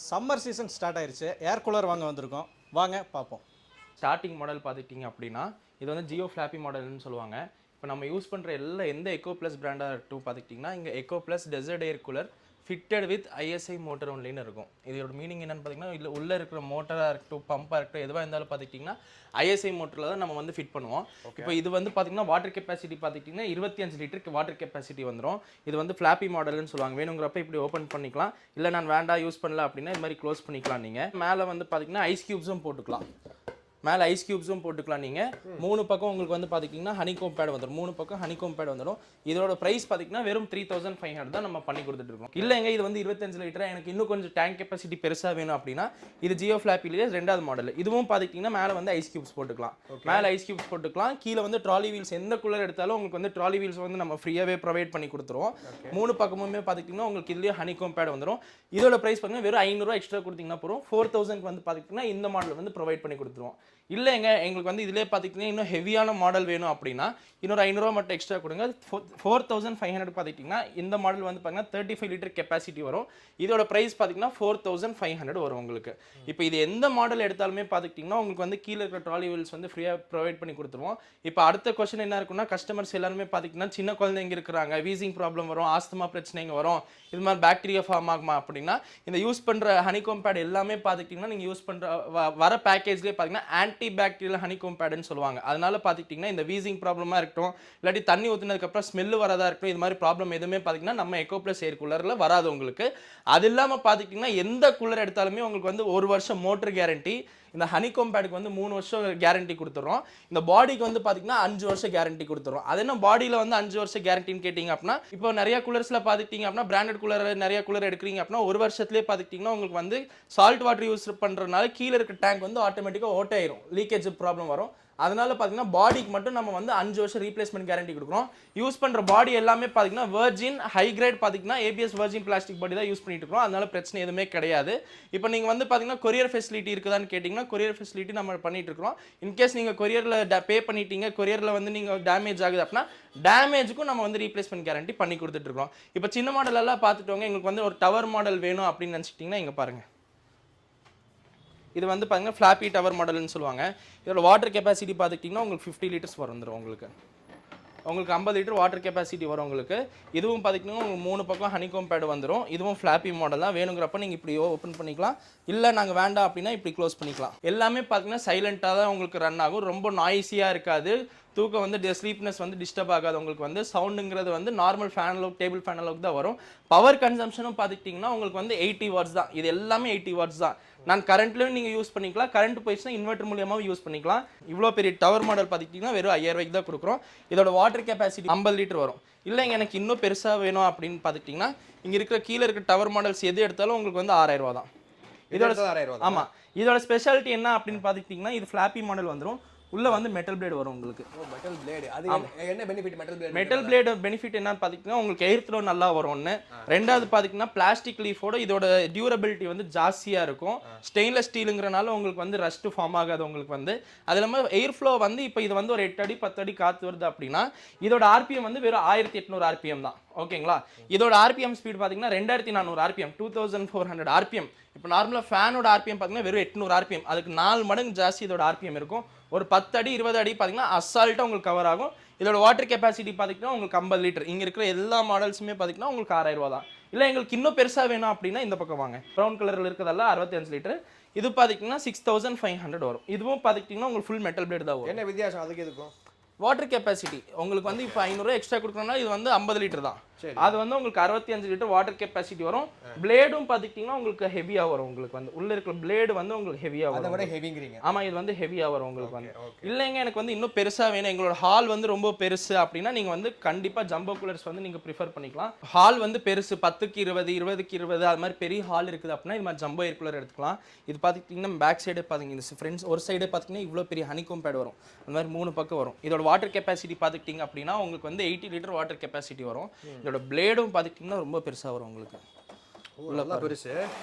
Summer season start ஆயிருச்சு. Air cooler வாங்க வந்திருக்கோம். வாங்க பார்ப்போம். ஸ்டார்டிங் மாடல் பார்த்துக்கிட்டிங்க அப்படின்னா இது வந்து ஜியோ ஃப்ளாப்பி மாடல்னு சொல்லுவாங்க. இப்போ நம்ம யூஸ் பண்ணுற எந்த எக்கோ ப்ளஸ் பிராண்டாக இருக்கட்டும் பார்த்துக்கிட்டிங்கன்னா இங்கே echo plus desert air cooler fitted with ISI motor ஒன்லின்னு இருக்கும். இதோட மீனிங் என்னென்னு பார்த்தீங்கன்னா இல்லை உள்ளே இருக்கிற மோட்டராக இருக்கட்டும் பம்பாக இருக்கட்டும் எதுவாக இருந்தாலும் பார்த்துக்கிட்டிங்கன்னா ஐஎஸ்ஐ மோட்டரில் தான் நம்ம வந்து ஃபிட் பண்ணுவோம். இப்போ இது வந்து பார்த்திங்கன்னா வாட்டர் கெப்பாசிட்டி பார்த்துக்கிட்டிங்கன்னா 25 லிட்டருக்கு வாட்டர் கெப்பாசிட்டி வந்துடும். இது வந்து ஃப்ளாப்பி மாடல்னு சொல்லுவாங்க. வேணுங்கிறப்ப இப்படி ஓப்பன் பண்ணிக்கலாம், இல்லை நான் வேண்டாம் யூஸ் பண்ணல அப்படின்னா இது மாதிரி க்ளோஸ் பண்ணிக்கலாம். நீங்கள் மேலே வந்து பார்த்திங்கன்னா ஐஸ் க்யூப்ஸும் போட்டுக்கலாம். மேலே ஐஸ் க்யூப்ஸும் போட்டுக்கலாம். நீங்கள் 3 பக்கம் உங்களுக்கு வந்து பார்த்திங்கன்னா ஹனிகோம் பேட் வந்துடும். 3 பக்கம் ஹனிகோம் பேட் வந்துடும். இதோட ப்ரைஸ் பார்த்திங்கன்னா வெறும் 3500 தான் நம்ம பண்ணி கொடுத்துட்ருக்கோம். இல்லைங்க இது வந்து 25 லிட்டர் எனக்கு இன்னும் கொஞ்சம் டேங்க் கெப்பாசிட்டி பெருசாக வேணும் அப்படின்னா இது ஜியோ ஃப்ளாப்பிலேயே 2வது மாடல். இதுவும் பார்த்திங்கன்னா மேலே வந்து ஐஸ் க்யூப்ஸ் போட்டுக்கலாம். மேலே ஐஸ் க்யூப்ஸ் போட்டுக்கலாம். கீழே வந்து ட்ராலி வீல்ஸ் எந்த கூலர் எடுத்தாலும் உங்களுக்கு வந்து ட்ராலி வீல்ஸ் வந்து நம்ம ஃப்ரீயாகவே ப்ரொவைட் பண்ணி கொடுத்துருவோம். 3 பக்கமுமே பார்த்திங்கன்னா உங்களுக்கு இதுலேயே ஹனிகோம் பேட் வந்துடும். இதோட ப்ரைஸ் பார்த்தீங்கன்னா வெறும் 500 எக்ஸ்ட்ரா கொடுத்தீங்கன்னா போகிறோம். 4000 வந்து பார்த்திங்கன்னா இந்த மாடல் வந்து ப்ரொவைட் பண்ணி கொடுத்துருவோம். இல்லைங்க எங்களுக்கு வந்து இதிலே பார்த்துக்கிட்டிங்கன்னா இன்னும் ஹெவியான மாடல் வேணும் அப்படின்னா இன்னொரு 500 மட்டும் எக்ஸ்ட்ரா கொடுங்க. 4500 பார்த்துக்கிட்டிங்கன்னா இந்த மாடல் வந்து பார்த்தீங்கன்னா 35 லிட்டர் கெப்பாசிட்டி வரும். இதோட ப்ரைஸ் பார்த்தீங்கன்னா 4500 வரும் உங்களுக்கு. இப்போ இது எந்த மாடல் எடுத்தாலுமே பார்த்துக்கிட்டிங்கன்னா உங்களுக்கு வந்து கீழே இருக்கிற ட்ராலி வீல்ஸ் வந்து ஃப்ரீயாக ப்ரொவைட் பண்ணி கொடுத்துருவோம். இப்போ அடுத்த கொஸ்டின் என்ன இருக்குன்னா கஸ்டமர்ஸ் எல்லாருமே பார்த்திங்கன்னா சின்ன குழந்தைங்க இருக்கிறாங்க, வீசிங் ப்ராப்ளம் வரும், ஆஸ்துமா பிரச்சனைங்க வரும், இது மாதிரி பாக்டீரியா ஃபார்ம் ஆகுமா அப்படின்னா இந்த யூஸ் பண்ணுற ஹனிகோம் பேட் எல்லாமே பார்த்துக்கிட்டிங்கன்னா நீங்கள் யூஸ் பண்ணுற வர பேக்கேஜ்லேயே பார்த்தீங்கன்னா ஆன்டி பாக்டீரியல் ஹனிகோம் பேடுன்னு சொல்லுவாங்க. அதனால பார்த்துக்கிட்டிங்கன்னா இந்த வீசிங் ப்ராப்ளமாக இருக்கட்டும், இல்லாட்டி தண்ணி ஊற்றினதுக்கப்புறம் ஸ்மெல்லு வரதா இருக்கட்டும், இது மாதிரி ப்ராப்ளம் எதுவுமே பார்த்திங்கன்னா நம்ம எக்கோ ப்ளஸ் ஏர் கூலரில் வராது உங்களுக்கு. அது இல்லாமல் பார்த்துக்கிட்டிங்கன்னா எந்த கூலர் எடுத்தாலுமே உங்களுக்கு வந்து 1 வருஷம் மோட்டர் கேரண்டி. இந்த ஹனிகோம் பேடுக்கு வந்து 3 வருஷம் கேரண்டி கொடுத்துறோம். இந்த பாடிக்கு வந்து பார்த்தீங்கன்னா 5 வருஷம் கேரண்டி கொடுத்துறோம். அது என்ன பாடியில் வந்து 5 வருஷம் கேரண்டின்னு கேட்டிங்க அப்படின்னா இப்போ நிறைய கூலர்ஸில் பார்த்துக்கிட்டிங்க அப்படின்னா பிராண்டட் கூலர் நிறைய கூலர் எடுக்கிறீங்க அப்படின்னா 1 வருஷத்துலேயே பார்த்துக்கிட்டிங்கன்னா உங்களுக்கு வந்து சால்ட் வாட்டர் யூஸ் பண்ணுறதுனால கீழே இருக்க டேங்க் வந்து ஆட்டோமேட்டிக்காக ஓட்டையிரும், லீக்கேஜ் ப்ராப்ளம் வரும். அதனால பார்த்தீங்கன்னா பாடிக்கு மட்டும் நம்ம வந்து 5 வருஷம் ரீப்ளேஸ்மெண்ட் கேரண்டி கொடுக்குறோம். யூஸ் பண்ணுற பாடி எல்லாமே பார்த்தீங்கன்னா வெர்ஜின் ஹை கிரேட் பார்த்தீங்கன்னா ஏபிஎஸ் வெர்ஜின் பிளாஸ்டிக் பாடி தான் யூஸ் பண்ணிட்டு இருக்கோம். அதனால பிரச்சனை எதுவுமே கிடையாது. இப்போ நீங்கள் வந்து பார்த்தீங்கன்னா கொரியர் ஃபெசிலிட்டி இருக்குதான்னு கேட்டிங்கன்னா கொரியர் ஃபெசிலிட்டி நம்ம பண்ணிட்டு இருக்கோம். இன்கேஸ் நீங்கள் கொரியரில் பே பண்ணிட்டீங்க, கொரியரில் வந்து நீங்கள் டேமேஜ் ஆகுது அப்படின்னா டேமேஜுக்கும் நம்ம வந்து ரீப்ளேஸ்மெண்ட் கேரண்டி பண்ணி கொடுத்துட்ருக்கோம். இப்போ சின்ன மாடல் எல்லாம் பார்த்துட்டோங்க, எங்களுக்கு வந்து ஒரு டவர் மாடல் வேணும் அப்படின்னு நினச்சிட்டிங்கன்னா இங்கே பாருங்கள். இது வந்து பார்த்தீங்கன்னா ஃப்ளாப்பி டவர் மாடல்னு சொல்லுவாங்க. இதோட வாட்டர் கெப்பாசிட்டி பார்த்துக்கிட்டிங்கன்னா உங்களுக்கு 50 லிட்டர்ஸ் வந்துடும். உங்களுக்கு 50 லிட்டர் வாட்டர் கெப்பாசிட்டி வரும் உங்களுக்கு. இதுவும் பார்த்திங்கன்னா உங்களுக்கு 3 பக்கம் ஹனிகோம் பேட் வந்துடும். இதுவும் ஃப்ளாப்பி மாடல் தான். வேணுங்கிறப்ப நீங்கள் இப்படி ஓப்பன் பண்ணிக்கலாம், இல்லை நாங்கள் வேண்டாம் அப்படின்னா இப்படி க்ளோஸ் பண்ணிக்கலாம். எல்லாமே பார்த்திங்கன்னா சைலண்ட்டாக தான் உங்களுக்கு ரன் ஆகும். ரொம்ப நாய்ஸியாக இருக்காது. தூக்கம் வந்து ஸ்லீப்னஸ் வந்து டிஸ்டர்ப் ஆகாது. உங்களுக்கு வந்து சவுண்டுங்கிறது வந்து நார்மல் ஃபேன் அளவுக்கு டேபிள் ஃபேன் அளவுக்கு தான் வரும். பவர் கன்சம்ஷனும் பார்த்துக்கிட்டிங்கன்னா உங்களுக்கு வந்து 80 வாட்ஸ் தான். இது எல்லாமே 80 வாட்ஸ் தான். நான் கரண்ட்லையும் நீங்கள் யூஸ் பண்ணிக்கலாம், கரண்ட் போயிடுச்சுன்னா இன்வெர்டர் மூலியமாக யூஸ் பண்ணிக்கலாம். இவ்வளோ பெரிய டவர் மாடல் பார்த்துக்கிட்டிங்கன்னா வெறும் 5000 தான் கொடுக்குறோம். இதோட வாட்டர் கெப்பாசிட்டி 50 லிட்டர் வரும். இல்லைங்க எனக்கு இன்னும் பெருசாக வேணும் அப்படின்னு பார்த்துக்கிட்டிங்கன்னா இங்கே இருக்கிற கீழே இருக்கிற டவர் மாடல்ஸ் எது எடுத்தாலும் உங்களுக்கு வந்து 6000 தான். இதோட 6000. ஆமாம், இதோட ஸ்பெஷாலிட்டி என்ன அப்படின்னு பார்த்துக்கிட்டிங்கன்னா இது ஃப்ளாப்பி மாடல் வந்துடும். உள்ள வந்து மெட்டல் பிளேட் வரும் உங்களுக்கு. மெட்டல் பிளேட் அது என்ன பெனிஃபிட்? மெட்டல் பிளேட் பெனிஃபிட் என்னன்னு பாத்தீங்கன்னா உங்களுக்கு எயர் த்ரோ நல்லா வரும் ஒன்று. ரெண்டாவது பாத்தீங்கன்னா பிளாஸ்டிக் லீஃபோட இதோட டியூரபிலிட்டி வந்து ஜாஸ்தியா இருக்கும். ஸ்டெயின்லெஸ் ஸ்டீலுங்கிறனால உங்களுக்கு வந்து ரஸ்ட் ஃபார்ம் ஆகாது உங்களுக்கு வந்து. அது இல்லாமல் எயர் ஃப்ளோ வந்து இப்போ இது வந்து ஒரு 8 அடி 10 அடி காற்று வருது அப்படின்னா இதோட ஆர்பிஎம் வந்து வெறும் 1800 ஆர்பிஎம் தான். ஓகேங்களா? இதோட ஆர்பிஎம் ஸ்பீட் பார்த்தீங்கன்னா 2400 ஆர்பிஎம், 2400 ஆர்பிஎம். இப்போ நார்மலாக ஃபேனோட ஆர்பிஎம் பார்த்தீங்கன்னா வெறும் 800 ஆர்பிஎம். அதுக்கு 4 மடங்கு ஜாஸ்தி இதோட ஆர்பிஎம் இருக்கும். ஒரு 10 அடி 20 அடி பார்த்தீங்கன்னா அசால்ட்டாக உங்களுக்கு கவர் ஆகும். இதோட வாட்டர் கெப்பாசிட்டி பார்த்தீங்கன்னா உங்களுக்கு 50 லிட்டர். இங்கே இருக்கிற எல்லா மாடல்ஸுமே பார்த்தீங்கன்னா உங்களுக்கு 6000 தான். இல்லை எங்களுக்கு இன்னும் பெருசாக வேணும் அப்படின்னா இந்த பக்கம் வாங்க. ப்ரௌன் கலரில் இருக்கிறதெல்லாம் 65 லிட்டர். இது பார்த்தீங்கன்னா 6500 வரும். இதுவும் பார்த்துக்கிட்டிங்கன்னா உங்களுக்கு ஃபுல் மெட்டல் பிளேட் தான் வரும். என்ன வித்தியாசம் அதுக்கு இருக்கும்? வாட்டர் கெப்பாசிட்டி உங்களுக்கு வந்து இப்போ 500 எக்ஸ்ட்ரா கொடுக்கணும்னா இது வந்து 50 லிட்டர் தான். அது வந்து உங்களுக்கு 65 லிட்டர் வாட்டர் கெப்பாசிட்டி வரும். பிளேடும் பார்த்துக்கிட்டிங்கன்னா உங்களுக்கு ஹெவியாக வரும். உங்களுக்கு வந்து உள்ள இருக்கிற பிளேடு வந்து உங்களுக்கு ஹெவியாக வரும். அதை விட ஹெவிங்கிறீங்க? ஆமாம், இது வந்து ஹெவியாக வரும் உங்களுக்கு வந்து. இல்லைங்க எனக்கு வந்து இன்னும் பெருசாக வேணும், எங்களோட ஹால் வந்து ரொம்ப பெருசு அப்படின்னா நீங்கள் வந்து கண்டிப்பாக ஜம்போ கூலர்ஸ் வந்து நீங்கள் ப்ரிஃபர் பண்ணிக்கலாம். ஹால் வந்து பெருசு 10க்கு 20 20க்கு 20 அது மாதிரி பெரிய ஹால் இருக்குது அப்படின்னா இது மாதிரி ஜம்போ ஏர் கூலர் எடுத்துக்கலாம். இது பார்த்துக்கிட்டிங்கன்னா பேக் சைடு பார்த்தீங்கன்னா இந்த ஃப்ரெண்ட்ஸ் ஒரு சைடு பார்த்தீங்கன்னா இவ்வளோ பெரிய ஹனிகோம் பேட் வரும். அந்த மாதிரி 3 பக்கம் வரும். இதோட வாட்டர் கெப்பாசிட்டி பார்த்துக்கிட்டிங்க அப்படின்னா உங்களுக்கு வந்து 80 லிட்டர் வாட்டர் கெப்பாசிட்டி வரும். இதோட பிளேடும் பார்த்துக்கிட்டிங்கன்னா ரொம்ப பெருசாக வரும் உங்களுக்கு. உள்ள பெருசு.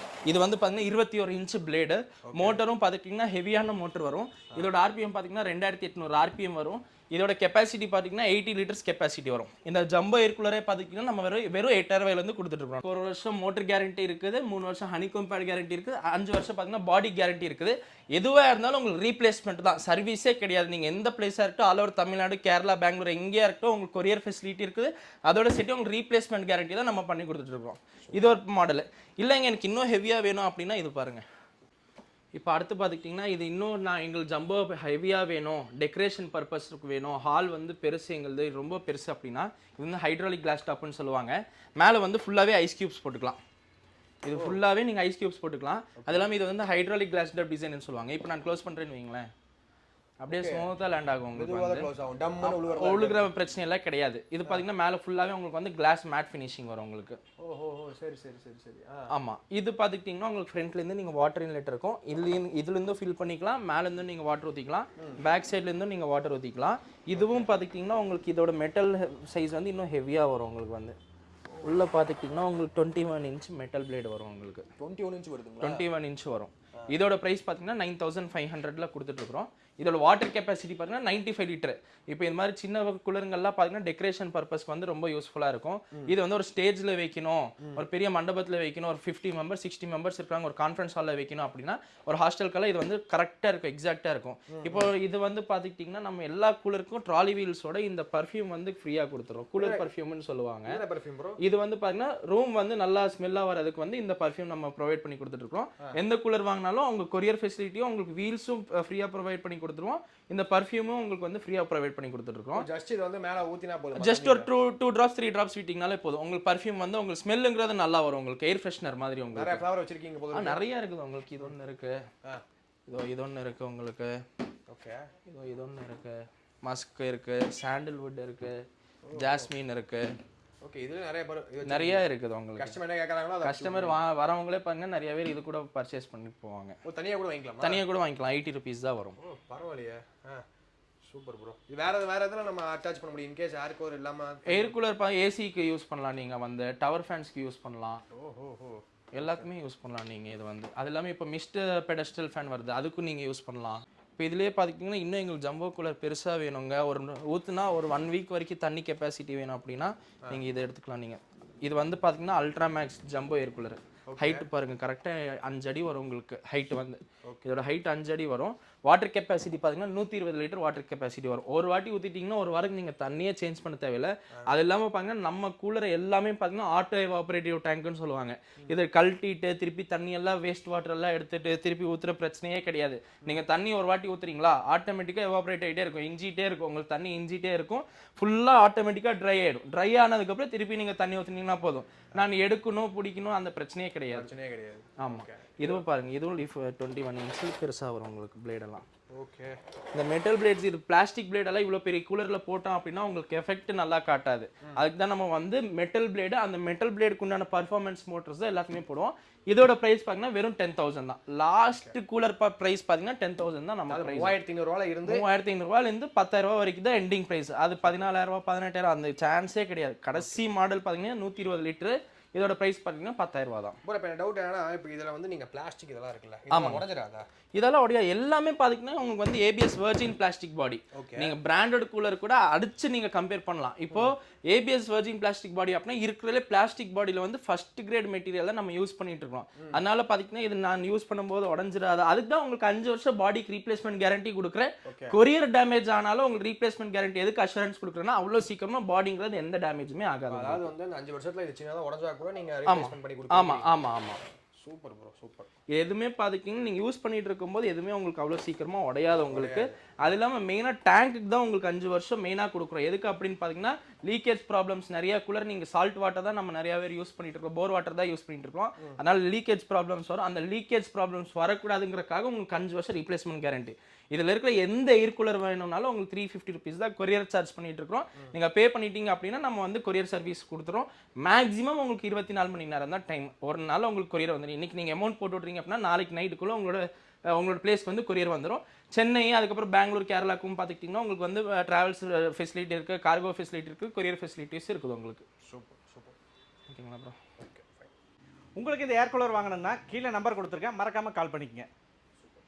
இது வந்து பார்த்தீங்கன்னா 21 இன்ச் பிளேடு. மோட்டரும் பார்த்துக்கிட்டிங்கன்னா ஹெவியான மோட்டர் வரும். இதோட ஆர்பிஎம் பார்த்தீங்கன்னா 2800 ஆர்பிஎம் வரும். இதோட கெப்பாசிட்டி பார்த்தீங்கன்னா 80 லிட்டர்ஸ் கெப்பாசிட்டி வரும். இந்த ஜம்போ ஏர் கூலரே பார்த்தீங்கன்னா நம்ம வெறும் 8000 ரூபாயிலேருந்து கொடுத்துட்ருக்கோம். 1 வருஷம் மோட்டர் கேரண்டி இருக்குது, 3 வருஷம் ஹனிகோம் பேட் கேரண்டி இருக்குது, 5 வருஷம் பார்த்தீங்கன்னா பாடி கேரண்டி இருக்குது. எதுவாக இருந்தாலும் உங்களுக்கு ரீப்ளேஸ்மெண்ட் தான், சர்வீஸே கிடையாது. நீங்கள் எந்த பிளேஸாக இருக்கட்டும், ஆல் ஓவர் தமிழ்நாடு, கேரளா, பெங்களூர் எங்கேயா இருக்கட்டும் உங்களுக்கு கொரியர் ஃபெசிலிட்டி இருக்குது. அதோட சேர்த்து உங்களுக்கு ரீப்ளேஸ்மெண்ட் கேரண்டி தான் நம்ம பண்ணி கொடுத்துட்ருக்கோம். இது ஒரு மாடல். இல்லைங்க எனக்கு இன்னும் ஹெவியாக வேணும் அப்படின்னா இது பாருங்கள். இப்போ அடுத்து பார்த்துக்கிட்டிங்கன்னா இது இன்னும் எங்களுக்கு ஜம்போ ஹெவியாக வேணும், டெக்கரேஷன் பர்பஸ்க்கு வேணும், ஹால் வந்து பெருசு எங்களுது ரொம்ப பெருசு அப்படின்னா இது வந்து ஹைட்ராலிக் கிளாஸ் டாப்னு சொல்லுவாங்க. மேலே வந்து ஃபுல்லாகவே ஐஸ் க்யூப்ஸ் போட்டுக்கலாம். இது ஃபுல்லாகவே நீங்கள் ஐஸ் க்யூப்ஸ் போட்டுக்கலாம். அது இல்லாமல் இது வந்து ஹைட்ராலிக் கிளாஸ் டாப் டிசைன்னு சொல்லுவாங்க. இப்போ நான் க்ளோஸ் பண்ணுறேன்னு வைங்களேன், அப்படியே ஸ்மூத்தாக லேண்ட் ஆகும். உங்களுக்கு ஒழுகுற பிரச்சனை எல்லாம் கிடையாது. இது பார்த்தீங்கன்னா மேலே ஃபுல்லாகவே உங்களுக்கு வந்து கிளாஸ் மேட் ஃபினிஷிங் வரும் உங்களுக்கு. ஓஹோ சரி சரி சரி சரி. ஆமாம். இது பார்த்துக்கிட்டிங்கன்னா உங்களுக்கு ஃப்ரண்ட்லேருந்து நீங்கள் வாட்டர் இன்லெட் இருக்கும். இதுலேருந்தும் ஃபில் பண்ணிக்கலாம், மேலேருந்தும் நீங்கள் வாட்டர் ஊற்றிக்கலாம், பேக் சைட்லேருந்தும் நீங்கள் வாட்டர் ஊற்றிக்கலாம். இதுவும் பார்த்துக்கிட்டிங்கன்னா உங்களுக்கு இதோட மெட்டல் சைஸ் வந்து இன்னும் ஹெவியாக வரும். உங்களுக்கு வந்து உள்ளே பார்த்துக்கிட்டிங்கன்னா உங்களுக்கு 21 இன்ச் மெட்டல் பிளேடு வரும். உங்களுக்கு 21 இன்ச் வருதுங்களா? 21 இன்ச் வரும். இதோட ப்ரைஸ் பார்த்தீங்கன்னா 9500 கொடுத்துட்ருக்குறோம். இதோட வாட்டர் கெப்பாசிட்டி பார்த்தீங்கன்னா 95 லிட்டர். இப்போ இந்த மாதிரி சின்ன குளருங்கள்லாம் பார்த்தீங்கன்னா டெக்கரேஷன் பர்பஸ்க்கு வந்து ரொம்ப யூஸ்ஃபுல்லாக இருக்கும். இது வந்து ஒரு ஸ்டேஜில் வைக்கணும், ஒரு பெரிய மண்டபத்தில் வைக்கணும், ஒரு 50 மெம்பர்ஸ் 60 மெம்பர்ஸ் இருக்காங்க, ஒரு கான்ஃபரன்ஸ் ஹாலில் வைக்கணும் அப்படின்னா ஒரு ஹாஸ்டலுக்கெல்லாம் இது வந்து கரெக்டாக இருக்கும், எக்ஸாக்டாக இருக்கும். இப்போ இது வந்து பார்த்துக்கிட்டிங்கன்னா நம்ம எல்லா கூலருக்கும் ட்ராலி வீல்ஸோட இந்த பர்ஃப்யூம் வந்து ஃப்ரீயாக கொடுத்துரும். கூலர் பர்ஃப்யூம்னு சொல்லுவாங்க. இது வந்து பார்த்தீங்கன்னா ரூம் வந்து நல்லா ஸ்மெல்லாக வரதுக்கு வந்து இந்த பர்ஃப்யூம் நம்ம ப்ரொவைட் பண்ணி கொடுத்துட்ருக்கோம். எந்த கூலர் வாங்கினாலும் அவங்க கொரியர் ஃபெசிலிட்டியும் உங்களுக்கு வீல்ஸும் ஃப்ரீயாக ப்ரொவைட் பண்ணி கொடுத்துருவோம். இந்த பர்ஃப்யூமும் உங்களுக்கு வந்து ஃப்ரீயாக ப்ரொவைட் பண்ணி கொடுத்துட்ருக்கோம். ஜஸ்ட் இது வந்து மேலே ஊற்றினா போதும், ஜஸ்ட் ஒரு 2 ட்ராப்ஸ் 3 ட்ராப்ஸ் விட்டிங்கனாலே போதும். உங்களுக்கு பர்ஃப்யூம் வந்து உங்களுக்கு ஸ்மெல்லுங்கிறது நல்லா வரும். உங்களுக்கு ஏர் ஃப்ரெஷ்னர் மாதிரி உங்களுக்கு நிறைய ஃப்ளவர் வச்சிருக்கீங்க போதும். நிறைய இருக்குது உங்களுக்கு. இது ஒன்று இருக்குது, இது ஒன்று இருக்குது உங்களுக்கு. ஓகே. இது ஒன்று இருக்குது, மஸ்க் இருக்குது, சாண்டல்வுட் இருக்குது, ஜாஸ்மின் இருக்குது. ஓகே. இதுல நிறைய இருக்குது உங்களுக்கு. கஸ்டமர் என்ன கேக்குறாங்களோ கஸ்டமர் வரவங்களே பாருங்க நிறைய பேர் இது கூட பர்ச்சேஸ் பண்ணி போவாங்க. தனியாக கூட வாங்கிக்கலாம். தனியாக கூட வாங்கிக்கலாம். 80 rupees தான் வரும். பரவாயில்லையே. Super bro. இது வேற எதுல நம்ம அட்டாச் பண்ண முடியும்? இன்கேஸ் ஏர் கூலர் இல்லாம ஏர் கூலர் ஏசிக்கு யூஸ் பண்ணலாம். நீங்கள் வந்து டவர் ஃபேன்ஸ்க்கு யூஸ் பண்ணலாம். எல்லாத்துக்குமே யூஸ் பண்ணலாம் நீங்கள். இது வந்து அது இல்லாமல் இப்போ மிஸ்ட் பெடஸ்டல் ஃபேன் வருது, அதுக்கும் நீங்கள் யூஸ் பண்ணலாம். இப்போ இதுலேயே பார்த்துக்கிட்டிங்கன்னா இன்னும் எங்களுக்கு ஜம்போ கூலர் பெருசாக வேணுங்க, ஒரு ஊற்றுனா ஒரு 1 வீக் வரைக்கும் தண்ணி கெப்பாசிட்டி வேணும் அப்படின்னா நீங்கள் இதை எடுத்துக்கலாம். நீங்கள் இது வந்து பார்த்தீங்கன்னா ultra max jumbo air cooler. Height பாருங்கள், கரெக்டாக 5 அடி வரும் உங்களுக்கு. ஹைட்டு வந்து இதோட ஹைட் 5 அடி வரும். வாட்டர் கெப்பாசிட்டி பார்த்தீங்கன்னா 120 லிட்டர் வாட்டர் கெப்பாசிட்டி வரும். ஒரு வாட்டி ஊற்றிட்டிங்கன்னா ஒரு வாரத்துக்கு நீங்கள் தண்ணியே சேஞ்ச் பண்ண தேவையில்லை. அது இல்லாமல் பார்த்தீங்கன்னா நம்ம கூலர் எல்லாமே பார்த்தீங்கன்னா ஆட்டோ எவாபரேட்டிவ் டேங்க்னு சொல்லுவாங்க. இதை கழட்டிட்டு திருப்பி தண்ணி எல்லாம் வேஸ்ட் வாட்டர் எல்லாம் எடுத்துட்டு திருப்பி ஊற்றுற பிரச்சனையே கிடையாது. நீங்கள் தண்ணி ஒரு வாட்டி ஊற்றுறீங்களா ஆட்டோமேட்டிக்காக எவாபரேட் ஆகிட்டே இருக்கும், இஞ்சிட்டே இருக்கும். உங்களுக்கு தண்ணி இஞ்சிட்டே இருக்கும், ஃபுல்லாக ஆட்டோமேட்டிக்காக ட்ரை ஆகிடும். ட்ரை ஆனதுக்கப்புறம் திருப்பி நீங்கள் தண்ணி ஊற்றுனீங்கன்னா போதும். நான் எடுக்கணும் பிடிக்கணும் அந்த பிரச்சனையே கிடையாது. ஆமாம். இதுவும் பாருங்க, இதுவும் லீஃப் 21 இன்ச் பெருசாக வரும் உங்களுக்கு பிளேடெல்லாம். ஓகே. இந்த மெட்டல் பிளேட்ஸ் இது பிளாஸ்டிக் பிளேடெல்லாம் இவ்வளோ பெரிய கூலரில் போட்டோம் அப்படின்னா உங்களுக்கு எஃபெக்ட் நல்லா காட்டாது. அதுக்கு தான் நம்ம வந்து மெட்டல் பிளேடு, அந்த மெட்டல் பிளேடுக்கு உண்டான பர்ஃபார்மன்ஸ் மோட்டர்ஸ் தான் எல்லாத்துக்குமே போடுவோம். இதோட ப்ரைஸ் பார்த்தீங்கன்னா வெறும் 10,000 தான். லாஸ்ட் கூலர் ப்ரைஸ் பார்த்தீங்கன்னா 10,000 தான். நம்ம 3500 இருந்து 3500 10,000 வரைக்கும் தான் எண்டிங் ப்ரைஸ். அது 14,000 18,000 அந்த சான்ஸே கிடையாது. கடைசி மாடல் பார்த்தீங்கன்னா 120 லிட்டரு. இதோட பிரைஸ் பார்த்தீங்கன்னா 10,000 தான். ப்ரோ இப்போ டவுட் என்னன்னா இப்போ இதில் வந்து நீங்கள் பிளாஸ்டிக் இதெல்லாம் இருக்குல்ல, இதெல்லாம் உடஞ்சிடாதா? இதெல்லாம் உடையாது. எல்லாமே பார்த்தீங்கன்னா உங்களுக்கு வந்து ஏபிஎஸ் வெர்ஜின் பிளாஸ்டிக் பாடி. நீங்கள் பிராண்டட் கூலர் கூட அடிச்சு நீங்கள் கம்பேர் பண்ணலாம். இப்போ ஏபிஎஸ் வெர்ஜின் பிளாஸ்டிக் பாடி அப்படின்னா இருக்கிறதுலே பிளாஸ்டிக் பாடியில் வந்து ஃபர்ஸ்ட் கிரேட் மெட்டீரியல் தான் நம்ம யூஸ் பண்ணிட்டு இருக்கோம். அதனால பார்த்தீங்கன்னா இது நான் யூஸ் பண்ணும்போது உடஞ்சிடாது. அதுக்கு தான் உங்களுக்கு 5 வருஷம் பாடிக்கு ரீப்ளேஸ்மெண்ட் கேரண்டி கொடுக்குறேன். கொரியர் டேமேஜ் ஆனாலும் உங்களுக்கு ரீப்ளேஸ்மெண்ட் கேரண்டி எதுக்கு அஷூரன்ஸ் கொடுக்குறேன்னா அவ்வளோ சீக்கிரமா பாடிங்கிறது எந்த டேமேஜுமே ஆகாது. அதாவது வந்து அந்த 5 வருஷத்துல இது சின்னதாக உடஞ்சா கூட நீங்கள் ரீப்ளேஸ்மெண்ட் பண்ணி கொடுப்பீங்க. ஆமாம் ஆமாம் ஆமாம். Super bro, super. எதுவுமே பார்த்துக்கிட்டிங்கன்னா நீங்கள் யூஸ் பண்ணிட்டு இருக்கும்போது எதுவுமே உங்களுக்கு அவ்வளோ சீக்கிரமாக உடையாது உங்களுக்கு. அது இல்லாமல் மெயினாக டேங்க்குக்கு தான் உங்களுக்கு 5 வருஷம் மெயினாக கொடுக்குறோம். எதுக்கு அப்படின்னு பார்த்தீங்கன்னா லீக்கேஜ் ப்ராப்ளம்ஸ் நிறைய கூலர் நீங்கள் சால்ட் வாட்டர் தான் நம்ம நிறைய பேர் யூஸ் பண்ணிட்டு இருக்கோம், போர் வாட்டர் தான் யூஸ் பண்ணிட்டு இருக்கோம். அதனால லீக்கேஜ் ப்ராப்ளம்ஸ் வரும். அந்த லீக்கேஜ் ப்ராப்ளம்ஸ் வரக்கூடாதுங்கிறக்காக உங்களுக்கு 5 வருஷம் ரீப்ளேஸ்மெண்ட் கேரண்டி. இதில் இருக்கிற எந்த ஏர் கூலர் வேணும்னாலும் உங்களுக்கு 350 rupees தான் கொரியர் சார்ஜ் பண்ணிட்டு இருக்கோம். நீங்கள் பே பண்ணிட்டீங்க அப்படின்னா நம்ம வந்து கொரியர் சர்வீஸ் கொடுத்துரும். மேக்ஸிமம் உங்களுக்கு 24 மணி நேரம் தான் டைம். ஒரு நாள் உங்களுக்கு கொரியர் வந்துடும். இன்னைக்கு நீங்கள் அமௌண்ட் போட்டு விட்றீங்க அப்படின்னா நாளைக்கு நைட்டுக்குள்ளே உங்களோட பிளேஸ்க்கு வந்து கொரியர் வந்துடும். சென்னை அதுக்கப்புறம் பெங்களூர் கேரளாக்கும் பார்த்துக்கிட்டிங்கன்னா உங்களுக்கு வந்து ட்ராவல்ஸ் ஃபெசிலிட்டி இருக்குது, கார்கோ ஃபெசிலிட்டி இருக்குது, கொரியர் ஃபெசிலிட்டிஸ் இருக்குது உங்களுக்கு. Super super. ஓகேங்களா ப்ரோ? உங்களுக்கு இந்த ஏர் கூலர் வாங்கணும்னா கீழே நம்பர் கொடுத்துருக்கேன், மறக்காமல் கால் பண்ணிக்கங்க.